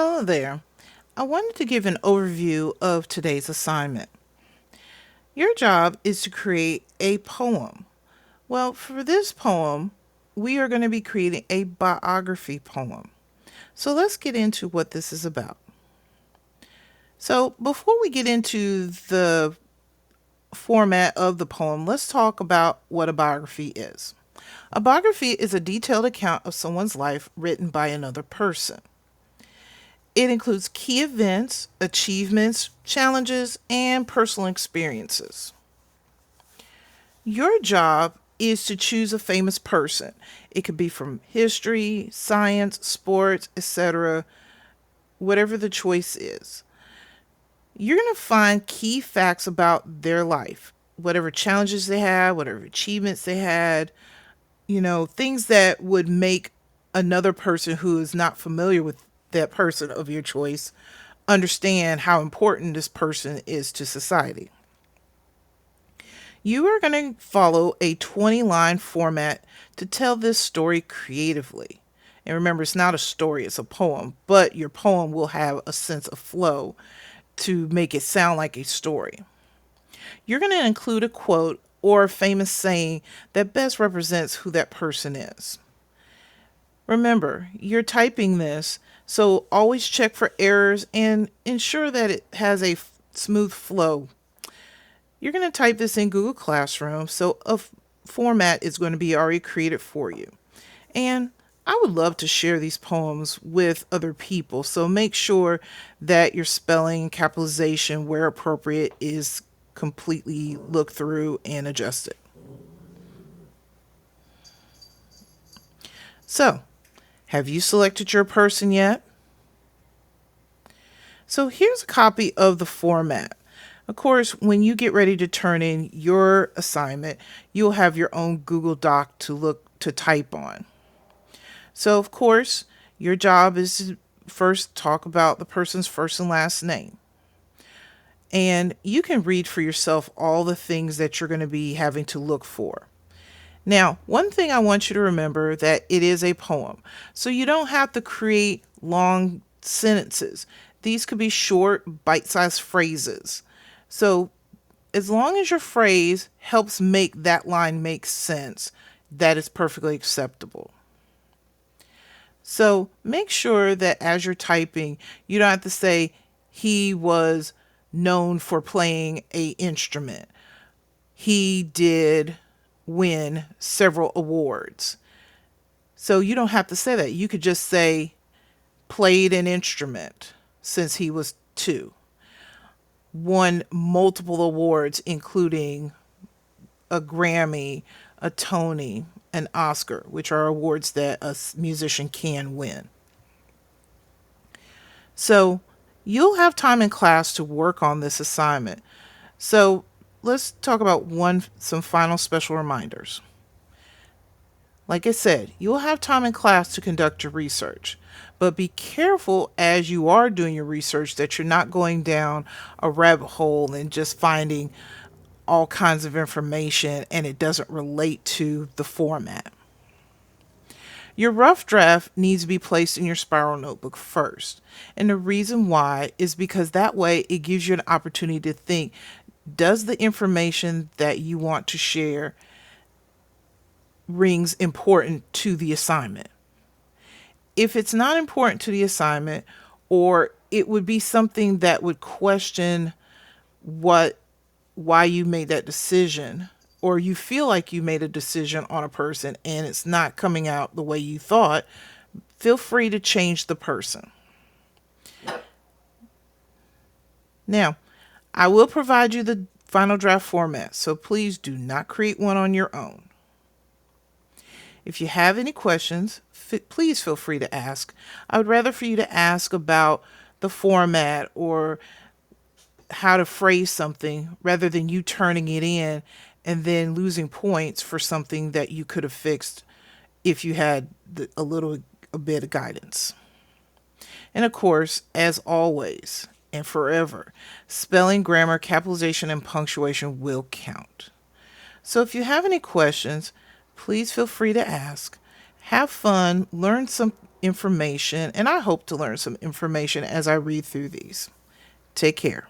Hello there. I wanted to give an overview of today's assignment. Your job is to create a poem. Well, for this poem, we are going to be creating a biography poem. So let's get into what this is about. So, before we get into the format of the poem, let's talk about what a biography is. A biography is a detailed account of someone's life written by another person. It includes key events, achievements, challenges, and personal experiences. Your job is to choose a famous person. It could be from history, science, sports, etc., whatever the choice is. You're going to find key facts about their life, whatever challenges they had, whatever achievements they had, things that would make another person who is not familiar with that person of your choice understand how important this person is to society. You are going to follow a 20-line format to tell this story creatively. And remember, it's not a story, it's a poem, but your poem will have a sense of flow to make it sound like a story. You're going to include a quote or a famous saying that best represents who that person is. Remember, you're typing this, so always check for errors and ensure that it has a smooth flow. You're going to type this in Google Classroom, so a format is going to be already created for you. And I would love to share these poems with other people, so make sure that your spelling, capitalization, where appropriate, is completely looked through and adjusted. So, have you selected your person yet? So here's a copy of the format. Of course, when you get ready to turn in your assignment, you'll have your own Google Doc to type on. So, of course, your job is to first talk about the person's first and last name. And you can read for yourself all the things that you're going to be having to look for. Now, one thing I want you to remember that it is a poem. So you don't have to create long sentences. These could be short, bite-sized phrases. So as long as your phrase helps make that line make sense, that is perfectly acceptable. So make sure that as you're typing, you don't have to say he was known for playing a instrument. He did win several awards. So you don't have to say that. You could just say played an instrument since he was 2. Won multiple awards, including a Grammy, a Tony, an Oscar, which are awards that a musician can win. So you'll have time in class to work on this assignment. So let's talk about some final special reminders. Like I said, you'll have time in class to conduct your research, but be careful as you are doing your research that you're not going down a rabbit hole and just finding all kinds of information and it doesn't relate to the format. Your rough draft needs to be placed in your spiral notebook first. And the reason why is because that way it gives you an opportunity to think, does the information that you want to share rings important to the assignment? If it's not important to the assignment, or it would be something that would question why you made that decision, or you feel like you made a decision on a person and it's not coming out the way you thought, feel free to change the person. Now, I will provide you the final draft format, so please do not create one on your own. If you have any questions, please feel free to ask. I would rather for you to ask about the format or how to phrase something rather than you turning it in and then losing points for something that you could have fixed if you had a bit of guidance. And of course, as always and forever, spelling, grammar, capitalization, and punctuation will count. So if you have any questions, please feel free to ask. Have fun, learn information, and I hope to learn some information as I read through these. Take care.